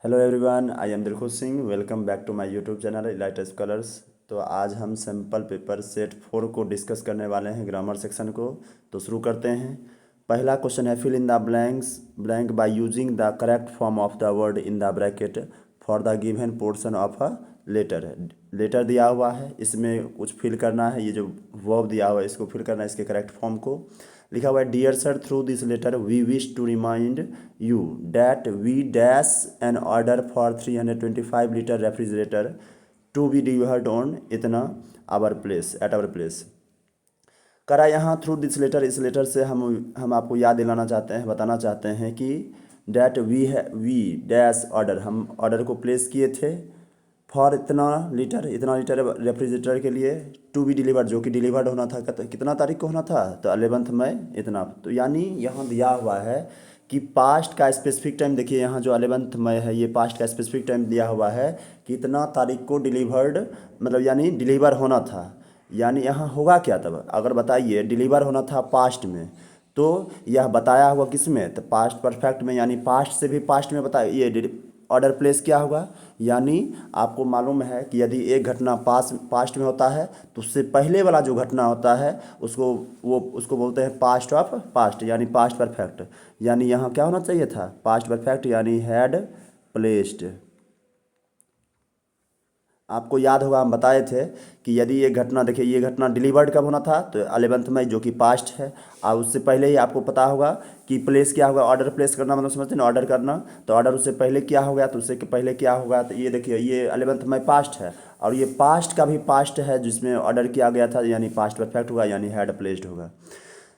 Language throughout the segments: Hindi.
Hello everyone, I am Dilkhush Singh. Welcome back to my YouTube channel elite scholars. तो आज हम सैम्पल पेपर सेट 4 को डिस्कस करने वाले हैं, ग्रामर सेक्शन को। तो शुरू करते हैं। पहला क्वेश्चन है, fill in the blank by using the correct form of the word in the bracket for the given portion of a letter. Letter दिया हुआ है, इसमें कुछ फिल करना है। ये जो वर्ब दिया हुआ है इसको फिल करना है, इसके करेक्ट फॉर्म को। लिखा हुआ है, dear sir, through this letter we wish to remind you that we dash an order for 325 litre refrigerator to be delivered on इतना our place at our place. करा यहाँ थ्रू दिस लेटर, इस लेटर से हम आपको याद दिलाना चाहते हैं, बताना चाहते हैं कि डैट वी डैश ऑर्डर, हम ऑर्डर को प्लेस किए थे फॉर इतना लीटर रेफ्रिजरेटर के लिए, टू बी डिलीवर्ड, जो कि डिलीवर्ड होना था कितना तारीख को होना था, तो 11 मई इतना। तो यानी यहाँ दिया हुआ है कि पास्ट का स्पेसिफिक टाइम, देखिए यहाँ जो 11 मई है ये पास्ट का स्पेसिफिक टाइम दिया हुआ है कि इतना तारीख को डिलीवर्ड, मतलब यानी डिलीवर होना था। यानी यहाँ होगा क्या तब, अगर बताइए डिलीवर होना था पास्ट में, तो यह बताया हुआ किस में, तो पास्ट परफेक्ट में, यानी पास्ट से भी पास्ट में बताया ये ऑर्डर प्लेस क्या होगा। यानी आपको मालूम है कि यदि एक घटना पास्ट में होता है तो उससे पहले वाला जो घटना होता है उसको बोलते हैं पास्ट ऑफ पास्ट, यानी पास्ट परफेक्ट। यानी यहाँ क्या होना चाहिए था, पास्ट परफेक्ट, यानी हैड प्लेस्ड। आपको याद होगा हम बताए थे कि यदि ये घटना, देखिए ये घटना डिलीवर्ड कब होना था, तो 11 मई, जो कि पास्ट है। और उससे पहले ही आपको पता होगा कि प्लेस क्या होगा, ऑर्डर प्लेस करना, मतलब समझते हैं ना, ऑर्डर करना। तो ऑर्डर उससे पहले क्या हो गया, तो उससे पहले क्या होगा, तो ये देखिए ये 11 मई पास्ट है, और ये पास्ट का भी पास्ट है जिसमें ऑर्डर किया गया था, यानी पास्ट परफेक्ट होगा, यानी हैड प्लेस्ड होगा।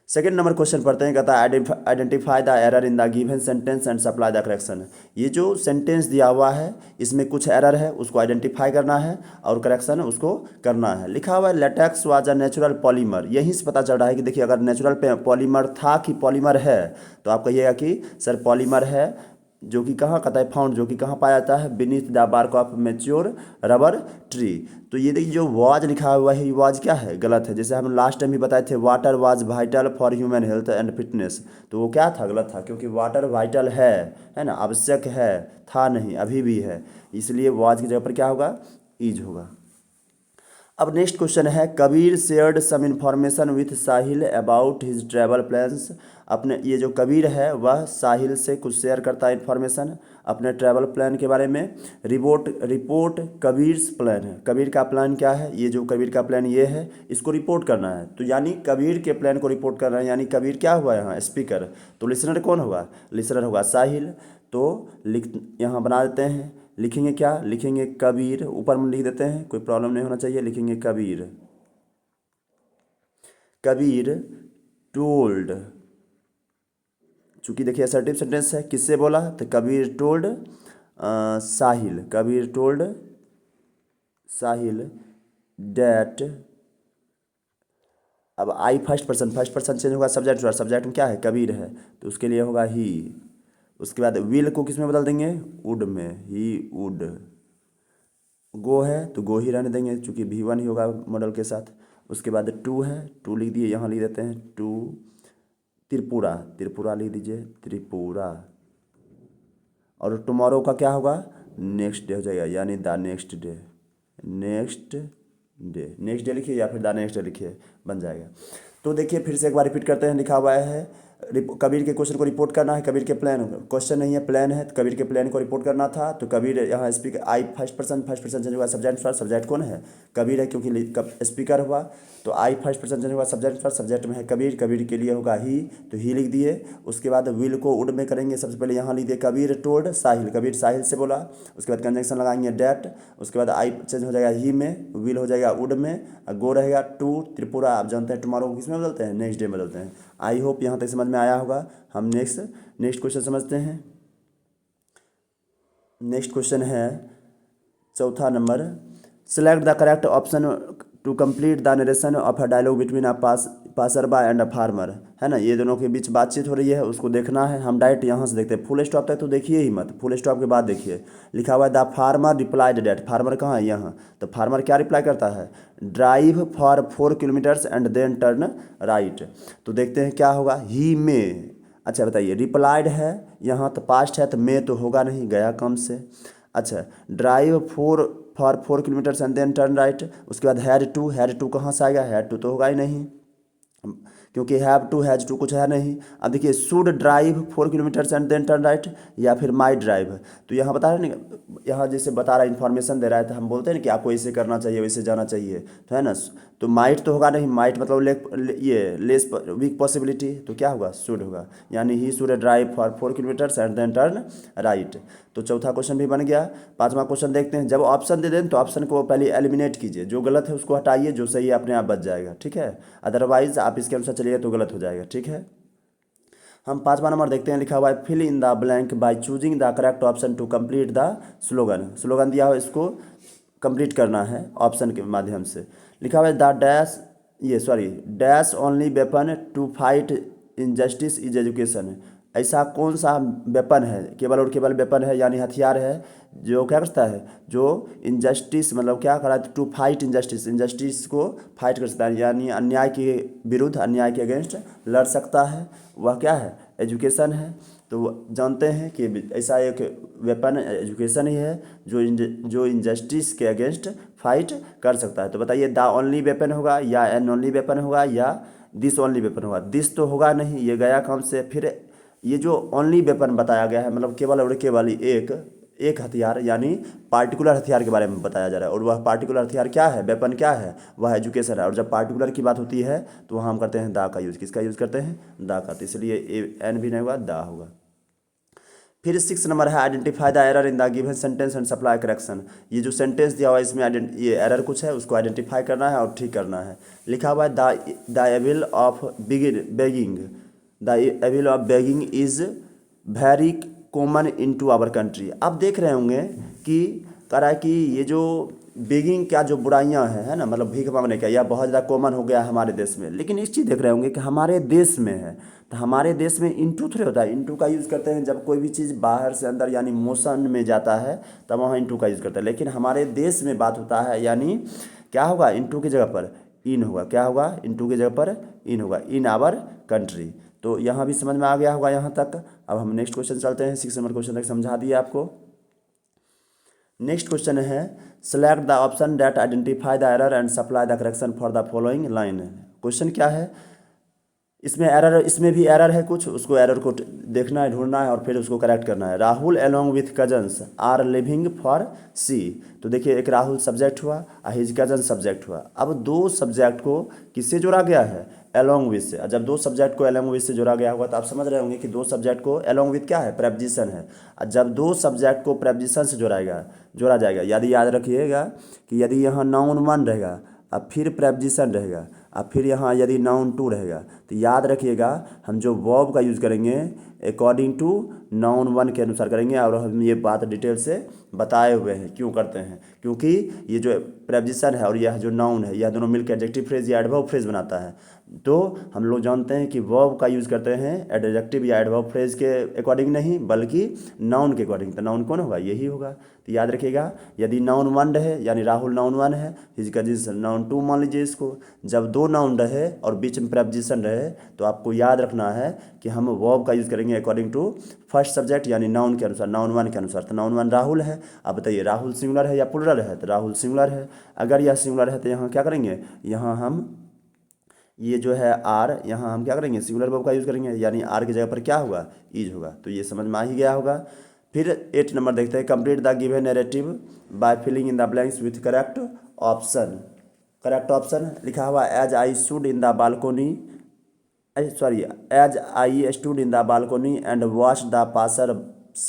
सेकेंड नंबर क्वेश्चन पढ़ते हैं। कहता है, identify the error in the given sentence and supply the correction. ये जो सेंटेंस दिया हुआ है इसमें कुछ एरर है, उसको आइडेंटिफाई करना है और करेक्शन उसको करना है। लिखा हुआ है, latex was a natural polymer. यहीं से पता चल रहा है कि देखिए अगर नेचुरल पॉलीमर था कि पॉलीमर है, तो आप कहिएगा कि सर पॉलीमर है, जो कि कहाँ कहता है फाउंड, जो कि कहाँ पाया जाता है, beneath the bark of mature rubber tree. तो ये देखिए जो वाज लिखा हुआ है, ये वाज क्या है, गलत है। जैसे हम लास्ट टाइम भी बताए थे, water was vital for human health and fitness, तो वो क्या था, गलत था, क्योंकि वाटर वाइटल है ना, आवश्यक है, था नहीं, अभी भी है, इसलिए वाज की जगह पर क्या होगा, ईज होगा। अब नेक्स्ट क्वेश्चन है, Kabir shared some information with Sahil about his travel plans. अपने, ये जो कबीर है वह साहिल से कुछ शेयर करता है इन्फॉर्मेशन अपने ट्रैवल प्लान के बारे में। रिपोर्ट कबीर्स प्लान है, कबीर का प्लान क्या है, ये जो कबीर का प्लान ये है, इसको रिपोर्ट करना है। तो यानी कबीर के प्लान को रिपोर्ट करना है, यानी कबीर क्या हुआ यहाँ, स्पीकर। तो लिसनर कौन होगा, लिसनर होगा साहिल। तो लिख, यहाँ बना देते हैं, लिखेंगे क्या, लिखेंगे कबीर, ऊपर में लिख देते हैं, कोई प्रॉब्लम नहीं होना चाहिए। लिखेंगे कबीर, कबीर टोल्ड, चूंकि देखिए असर्टिव सेंटेंस है, किससे बोला, तो Kabir told Sahil, Kabir told Sahil that. अब आई फर्स्ट पर्सन चेंज होगा, सब्जेक्ट में क्या है, कबीर है, तो उसके लिए होगा ही। उसके बाद विल को किस में बदल देंगे, वुड में, ही वुड। गो है तो गो ही रहने देंगे, चूँकि V1 ही होगा मॉडल के साथ। उसके बाद टू है, टू लिख दिए, यहाँ लिख देते हैं टू। त्रिपुरा लिख दीजिए, त्रिपुरा। और टुमारो का क्या होगा, नेक्स्ट डे हो जाएगा, यानी the next day, next day लिखिए या फिर द नेक्स्ट डे लिखिए, बन जाएगा। तो देखिए फिर से एक बार रिपीट करते हैं, लिखा हुआ है कबीर के क्वेश्चन को रिपोर्ट करना है, कबीर के प्लान, क्वेश्चन नहीं है प्लान है, तो कबीर के प्लान को रिपोर्ट करना था। तो कबीर यहाँ स्पीकर, आई फर्स्ट पर्सन चेंज हुआ, सब्जेक्ट फर्स्ट, सब्जेक्ट कौन है, कबीर है, क्योंकि स्पीकर हुआ। तो आई फर्स्ट पर्सन चेंज हुआ, सब्जेक्ट फर्स्ट, सब्जेक्ट में है कबीर, कबीर के लिए होगा ही, तो ही लिख दिए। उसके बाद विल को वुड में करेंगे, सबसे पहले यहाँ लिख दिए कबीर टोल्ड साहिल, कबीर साहिल से बोला। उसके बाद कंजंक्शन लगाएंगे डैट, उसके बाद आई चेंज हो जाएगा ही में, विल हो जाएगा वुड में, गो रहेगा टू, त्रिपुरा आप जानते हैं टुमारो किस में बदलते हैं, नेक्स्ट डे बदलते हैं। आई होप यहाँ तक समझ में आया होगा। हम नेक्स्ट क्वेश्चन समझते हैं। नेक्स्ट क्वेश्चन है चौथा नंबर, select the correct option to complete the narration of a dialogue between a passer by and a farmer. है ना, ये दोनों के बीच बातचीत हो रही है, उसको देखना है। हम डायरेक्ट यहाँ से देखते हैं, फुल स्टॉप तक तो देखिए ही मत, फुल स्टॉप के बाद देखिए। लिखा हुआ है the farmer replied that, farmer कहाँ है, यहाँ। तो फार्मर क्या रिप्लाई करता है, drive for 4 kilometres and then turn right. तो देखते हैं क्या होगा, ही में, अच्छा बताइए, रिप्लाइड है यहाँ तो पास्ट है तो मे तो होगा नहीं, गया कम से। अच्छा, drive for 4 kilometre and then turn right, उसके बाद हैड टू कहाँ से आएगा, हैड टू तो होगा ही नहीं, क्योंकि हैव टू हैज टू कुछ है नहीं। अब देखिए, should drive 4 kilometre and then turn right, या फिर माई ड्राइव। तो यहाँ बता रहे हैं ना, यहाँ जैसे बता रहा है, इन्फॉर्मेशन दे रहा है, तो हम बोलते हैं ना कि आपको ऐसे करना चाहिए, वैसे जाना चाहिए, तो है ना। तो माइट तो होगा नहीं, माइट मतलब ये लेस वीक पॉसिबिलिटी, तो क्या होगा, शुड होगा, यानी he should drive for 4 kilometre and then turn right. तो चौथा क्वेश्चन भी बन गया। पांचवा क्वेश्चन देखते हैं, जब ऑप्शन दे दें तो ऑप्शन को पहले एलिमिनेट कीजिए, जो गलत है उसको हटाइए, जो सही है अपने आप बच जाएगा, ठीक है। अदरवाइज आप इसके अनुसार चलिए तो गलत हो जाएगा, ठीक है। हम पांचवा नंबर देखते हैं, लिखा हुआ है fill in the blank by choosing the correct option to complete the slogan. Slogan दिया हुआ, इसको कंप्लीट करना है ऑप्शन के माध्यम से। लिखा हुआ है द डैश, ये sorry, dash only weapon to fight injustice is education. ऐसा कौन सा वेपन है, केवल और केवल वेपन है यानी हथियार है, जो क्या करता है, जो इनजस्टिस मतलब क्या करा, टू फाइट इनजस्टिस, इनजस्टिस को फाइट कर सकता है, यानी अन्याय के विरुद्ध, अन्याय के अगेंस्ट लड़ सकता है, वह क्या है, एजुकेशन है। तो जानते हैं कि ऐसा एक वेपन एजुकेशन ही है जो इनजस्टिस के अगेंस्ट फाइट कर सकता है। तो बताइए, द ओनली वेपन होगा, या एन ओनली वेपन होगा, या दिस ओनली वेपन होगा। दिस तो होगा नहीं, ये गया काम से। फिर ये जो ओनली वेपन बताया गया है, मतलब केवल और केवल एक हथियार, यानी पार्टिकुलर हथियार के बारे में बताया जा रहा है, और वह पार्टिकुलर हथियार क्या है, वेपन क्या है, वह एजुकेशन है। और जब पार्टिकुलर की बात होती है तो वहाँ हम करते हैं दा का यूज़। किसका यूज़ करते हैं, दा का। तो इसलिए एन भी नहीं होगा, दा होगा। फिर 6 नंबर है, identify the error in the given sentence and supply correction. ये जो सेंटेंस दिया हुआ है इसमें ये एरर कुछ है, उसको आइडेंटिफाई करना है और ठीक करना है। लिखा हुआ है the evil of begging, the evil of begging is very common in to our country. आप देख रहे होंगे कि कह रहा है कि ये जो बेगिंग क्या जो बुराइयां हैं, है ना, मतलब भीख मांगने का, यह बहुत ज़्यादा कॉमन हो गया है हमारे देश में। लेकिन एक चीज़ देख रहे होंगे कि हमारे देश में है, तो हमारे देश में इनटू थोड़े होता है। इनटू का यूज़ करते हैं जब कोई भी चीज़ बाहर से अंदर यानी मोशन में जाता है, तब वहाँ इनटू का यूज़ करते हैं। लेकिन हमारे देश में बात होता है, यानी क्या होगा, इनटू की जगह पर इन होगा, क्या होगा, इनटू की जगह पर इन होगा, इन आवर कंट्री। तो यहाँ भी समझ में आ गया होगा यहाँ तक। अब हम नेक्स्ट क्वेश्चन चलते हैं, 6 नंबर क्वेश्चन तक समझा दिया आपको। नेक्स्ट क्वेश्चन है, select the option that identify the error and supply the correction for the following line. Question क्या है, इसमें एरर, इसमें भी एरर है कुछ, उसको एरर को देखना है, ढूंढना है और फिर उसको करेक्ट करना है। Rahul along with cousins are living for sea. तो देखिए, एक राहुल सब्जेक्ट हुआ और हिज कजन सब्जेक्ट हुआ। अब दो सब्जेक्ट को किससे जोड़ा गया है, एलोंग विथ से। जब दो सब्जेक्ट को एलोंग विथ से जोड़ा गया होगा तो आप समझ रहे होंगे कि दो सब्जेक्ट को एलोंग विथ क्या है, प्रेपोजिशन है। और जब दो सब्जेक्ट को प्रेपोजिशन से जोड़ा जाएगा, यदि याद रखिएगा कि यदि यहाँ नाउन 1 रहेगा अब फिर प्रेपोजिशन रहेगा, अब फिर यहाँ यदि नाउन 2 रहेगा, तो याद रखिएगा हम जो वर्ब का यूज़ करेंगे अकॉर्डिंग टू नाउन 1 के अनुसार करेंगे। और हम ये बात डिटेल से बताए हुए हैं क्यों करते हैं, क्योंकि ये जो प्रेपोजिशन है और यह जो नाउन है, यह दोनों मिलकर एडजेक्टिव फ्रेज या एडवर्ब फ्रेज बनाता है। तो हम लोग जानते हैं कि वर्ब का यूज़ करते हैं एडजेक्टिव या एडवर्ब फ्रेज के अकॉर्डिंग नहीं, बल्कि नाउन के अकॉर्डिंग। तो नाउन कौन होगा, यही होगा। तो याद रखिएगा, यदि नाउन 1 रहे यानी राहुल नाउन 1 है, हिज कजिन नाउन 2 मान लीजिए इसको। जब दो नाउन रहे और बीच में प्रेपोजिशन रहे तो आपको याद रखना है कि हम वर्ब का यूज़ करेंगे अकॉर्डिंग टू फर्स्ट सब्जेक्ट यानी नाउन के अनुसार, नाउन 1 के अनुसार। तो नाउन 1 राहुल है। अब बताइए, राहुल सिंगुलर है या प्लुरल है, तो राहुल सिंगुलर है। अगर यह सिंगुलर है तो यहाँ क्या करेंगे, यहाँ हम ये जो है आर, यहाँ हम क्या करेंगे, सिंगुलर वर्ब का यूज़ करेंगे, यानी आर की जगह पर क्या होगा, इज होगा। तो ये समझ में आ ही गया होगा। फिर 8 नंबर देखते हैं, complete the given narrative by filling in the blanks with correct option. Correct option लिखा हुआ, as I stood in the balcony, sorry, as I stood in the balcony and watch the passer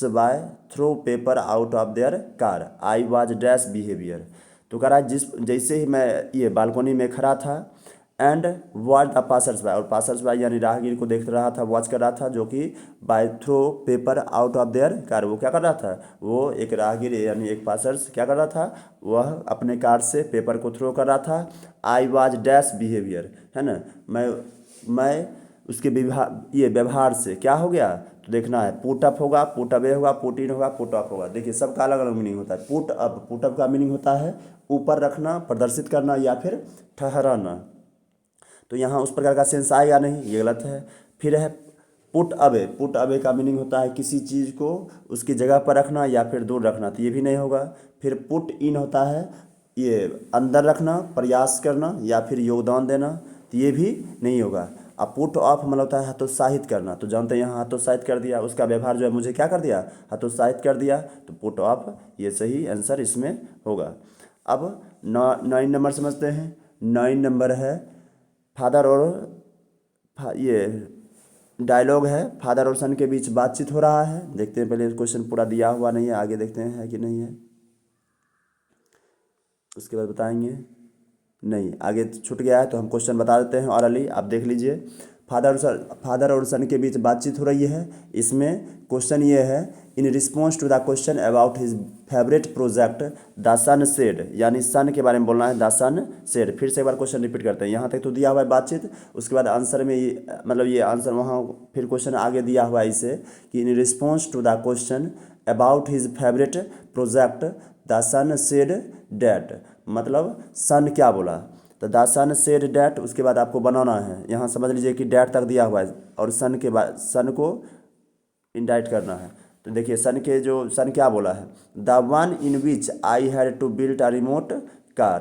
by throw paper out of their car, I was dash behaviour. तो कह रहा है, जिस जैसे ही मैं ये बालकोनी में खड़ा था and watch the passers bye, और पासर्स बाय यानी राहगीर को देख रहा था, वॉच कर रहा था, जो कि by throw paper out of their car, वो क्या कर रहा था, वो एक राहगीर यानी एक पासर्स क्या कर रहा था, वह अपने कार से पेपर को थ्रो कर रहा था। आई वाज डैश बिहेवियर, है ना, मैं उसके व्यवहार से क्या हो गया, तो देखना है, पुट अप होगा, पुट अवे होगा, पुट इन होगा, पुट अप होगा। देखिए, सबका अलग अलग मीनिंग होता है। पुट अप का मीनिंग होता है ऊपर रखना, प्रदर्शित करना या फिर ठहराना। तो यहाँ उस प्रकार का सेंस आएगा नहीं, ये गलत है। फिर है पुट अवे का मीनिंग होता है किसी चीज़ को उसकी जगह पर रखना या फिर दूर रखना, तो ये भी नहीं होगा। फिर पुट इन होता है ये अंदर रखना, प्रयास करना या फिर योगदान देना, तो ये भी नहीं होगा। अब पुट ऑफ मतलब होता है हतोत्साहित करना, तो जानते हैं यहाँ हतोत्साहित कर दिया, उसका व्यवहार जो है मुझे क्या कर दिया, हतोत्साहित कर दिया, तो पुट ऑफ ये सही आंसर इसमें होगा। अब 9 नंबर समझते हैं। 9 नंबर है फादर और ये डायलॉग है, फादर और सन के बीच बातचीत हो रहा है। देखते हैं, पहले क्वेश्चन पूरा दिया हुआ नहीं है, आगे देखते हैं है कि नहीं है, उसके बाद बताएंगे। नहीं, आगे छूट गया है तो हम क्वेश्चन बता देते हैं ऑरली, आप देख लीजिए। फादर और सन के बीच बातचीत हो रही है। इसमें क्वेश्चन ये है, in response to the question about his favourite project the son said, यानी सन के बारे में बोलना है, द सन सेड। फिर से एक बार क्वेश्चन रिपीट करते हैं, यहाँ तक तो दिया हुआ है बातचीत, उसके बाद आंसर में ये मतलब ये आंसर वहाँ फिर क्वेश्चन आगे दिया हुआ है इसे कि in response to the question about his favourite project the son said that, मतलब सन क्या बोला, तो द सन सेड डैट, उसके बाद आपको बनाना है, यहाँ समझ लीजिए कि डैट तक दिया हुआ है और सन के बाद सन को इंडाइट करना है। तो देखिए सन क्या बोला है, the one in which I had to build a remote car,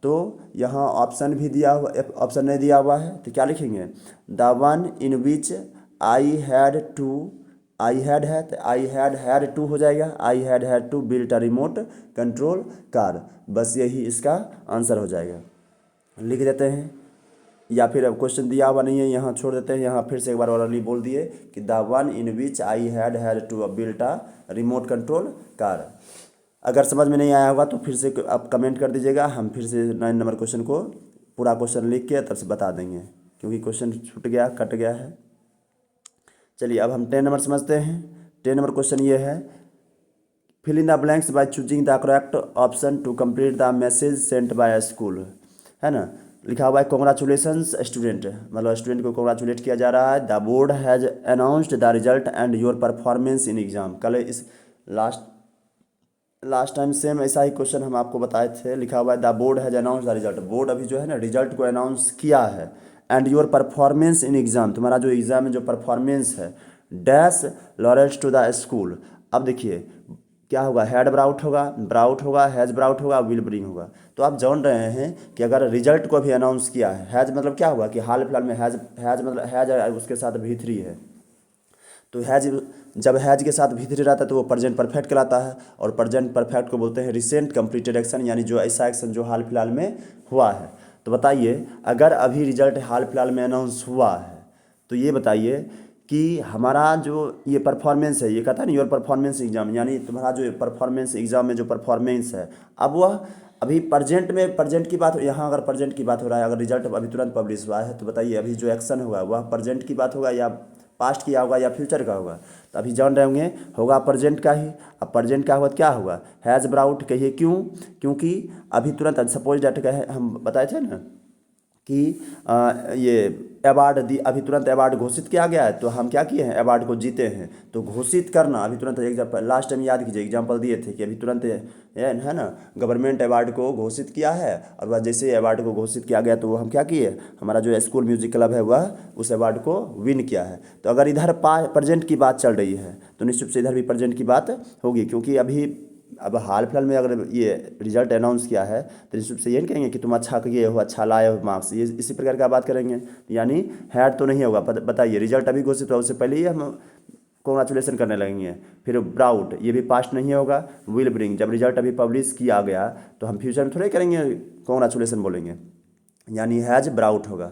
तो यहाँ ऑप्शन भी दिया हुआ, ऑप्शन नहीं दिया हुआ है तो क्या लिखेंगे, the one in which I had है तो आई हैड टू हो जाएगा, I had to build a remote control car, बस यही इसका आंसर हो जाएगा। लिख देते हैं, या फिर अब क्वेश्चन दिया हुआ नहीं है यहाँ छोड़ देते हैं, यहाँ फिर से एक बार ऑरली बोल दिए कि the one in which I had to build a remote control car. अगर समझ में नहीं आया होगा तो फिर से आप कमेंट कर दीजिएगा, हम फिर से 9 नंबर क्वेश्चन को पूरा क्वेश्चन लिख के तब से बता देंगे, क्योंकि क्वेश्चन छूट गया, कट गया है। चलिए अब हम 10 नंबर समझते हैं। 10 नंबर क्वेश्चन ये है, fill in the blanks by choosing the correct option to complete the message sent by school, है ना। लिखा हुआ है कॉन्ग्रेचुलेसन्स स्टूडेंट, मतलब स्टूडेंट को कॉन्ग्रेचुलेट किया जा रहा है। The board has announced the result and your performance in exam. कल इस लास्ट टाइम सेम ऐसा ही क्वेश्चन हम आपको बताए थे। लिखा हुआ है the board has announce the result, board अभी जो है ना रिजल्ट को अनाउंस किया है। And your performance in exam, तुम्हारा जो एग्जाम में जो परफॉर्मेंस है, dash laurels to the school. अब देखिए क्या होगा, हैड ब्राउट होगा, हैज़ ब्राउट होगा, विल ब्रिंग होगा। तो आप जान रहे हैं कि अगर रिजल्ट को भी अनाउंस किया है, हैज़ मतलब क्या हुआ कि हाल फिलहाल में हैज़ मतलब हैज़ उसके साथ भी3 है, तो हैज़ जब हैज़ के साथ भी3 रहता है तो वो प्रेजेंट परफेक्ट कहलाता है, और प्रेजेंट परफेक्ट को बोलते हैं रिसेंट कंप्लीटेड एक्शन, यानी जो ऐसा एक्शन जो हाल फिलहाल में हुआ है। तो बताइए अगर अभी रिजल्ट हाल फिलहाल में अनाउंस हुआ है तो ये बताइए कि हमारा जो ये परफॉर्मेंस है, ये कहता है ना योर परफॉर्मेंस एग्जाम, यानी तुम्हारा जो परफॉर्मेंस एग्जाम में जो परफॉर्मेंस है, अब वह अभी प्रेजेंट की बात, यहाँ अगर प्रेजेंट की बात हो रहा है, अगर रिजल्ट अभी तुरंत पब्लिश हुआ है, तो बताइए अभी जो एक्शन होगा वह प्रेजेंट की बात होगा या पास्ट किया होगा या फ्यूचर का होगा। तो अभी जान रहे होंगे होगा प्रेजेंट का ही। अब प्रेजेंट का होगा तो क्या होगा, हैज़ ब्राउट। कहिए क्यों, क्योंकि अभी तुरंत सपोज डेट का है, हम बताए थे ना कि ये अवार्ड अभी तुरंत अवार्ड घोषित किया गया है, तो हम क्या किए हैं, अवार्ड को जीते हैं। तो घोषित करना अभी तुरंत, एग्जाम्पल लास्ट टाइम याद कीजिए एग्जाम्पल दिए थे कि अभी तुरंत है ना गवर्नमेंट अवार्ड को घोषित किया है, और वह जैसे ही अवार्ड को घोषित किया गया तो वो हम क्या किए, हमारा जो स्कूल म्यूजिक क्लब है वह उस अवार्ड को विन किया है। तो अगर इधर प्रेजेंट की बात चल रही है तो निश्चित रूप से इधर भी प्रेजेंट की बात होगी, क्योंकि अभी अब हाल फिलहाल में अगर ये रिजल्ट अनाउंस किया है तो निश्चित रूप से ये नहीं कहेंगे कि तुम अच्छा किए हो, अच्छा लाए हो मार्क्स, ये इसी प्रकार का बात करेंगे, यानी हैड तो नहीं होगा। बताइए रिजल्ट अभी घोषित हुआ उससे पहले ही हम कॉन्ग्रेचुलेसन करने लगेंगे। फिर ब्राउट, ये भी पास्ट नहीं होगा। विल ब्रिंग, जब रिजल्ट अभी पब्लिश किया गया तो हम फ्यूचर में थोड़े करेंगे कॉन्ग्रेचुलेसन बोलेंगे, यानी हैज ब्राउट होगा।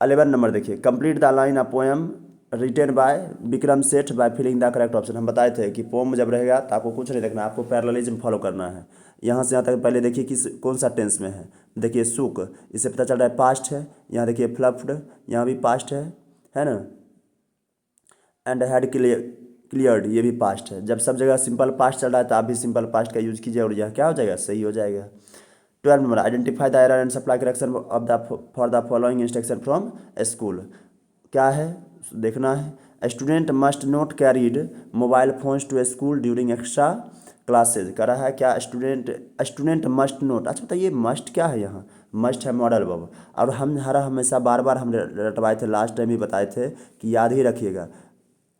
11 नंबर देखिए, complete the line a poem written by Vikram Seth by filling the correct option. हम बताए थे कि पोम जब रहेगा तो आपको कुछ नहीं देखना, आपको पैरेललिज्म फॉलो करना है। यहाँ से यहाँ तक पहले देखिए किस कौन सा टेंस में है। देखिए सुक, इससे पता चल रहा है पास्ट है। यहाँ देखिए फ्लफ्ड, यहाँ भी पास्ट है ना। एंड हैड क्लियर्ड, ये भी पास्ट है। जब सब जगह सिंपल पास्ट चल रहा है तो आप भी सिंपल पास्ट का यूज कीजिए और यह क्या हो जाएगा, सही हो जाएगा। 12 number, identify the error and supply correction of the for the following instruction from school. क्या है देखना है, student must not carried mobile phones to school during extra classes कह रहा है क्या, स्टूडेंट मस्ट नोट। अच्छा बताइए मस्ट क्या है यहाँ, मस्ट है मॉडल वर्ब। और हम हमेशा बार बार हम रटवाए थे, लास्ट टाइम भी बताए थे कि याद ही रखिएगा,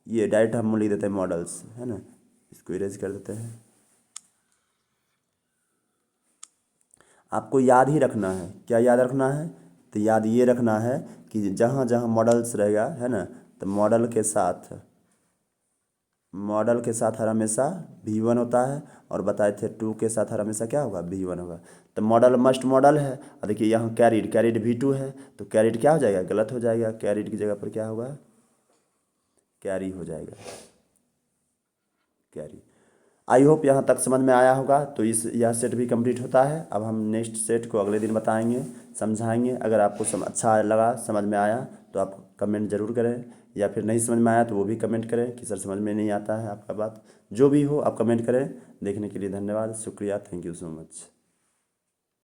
ये डायरेक्ट हम लिख देते हैं मॉडल्स, है ना, इसको इरेज कर देते हैं। आपको याद ही रखना है, क्या याद रखना है, तो याद ये रखना है कि जहाँ जहाँ मॉडल्स रहेगा, है ना, तो मॉडल के साथ हर हमेशा V1 होता है, और बताए थे टू के साथ हर हमेशा क्या होगा, V1 होगा। तो मॉडल मस्ट मॉडल है, और देखिए यहाँ कैरिड V2 है, तो कैरिड क्या हो जाएगा, गलत हो जाएगा, कैरिड की जगह पर क्या होगा, कैरी हो जाएगा, कैरी। आई होप यहाँ तक समझ में आया होगा। तो यह सेट भी कंप्लीट होता है। अब हम नेक्स्ट सेट को अगले दिन बताएंगे, समझाएंगे। अगर आपको अच्छा लगा, समझ में आया, तो आप कमेंट ज़रूर करें, या फिर नहीं समझ में आया तो वो भी कमेंट करें कि सर समझ में नहीं आता है आपका बात, जो भी हो आप कमेंट करें। देखने के लिए धन्यवाद, शुक्रिया, थैंक यू सो मच।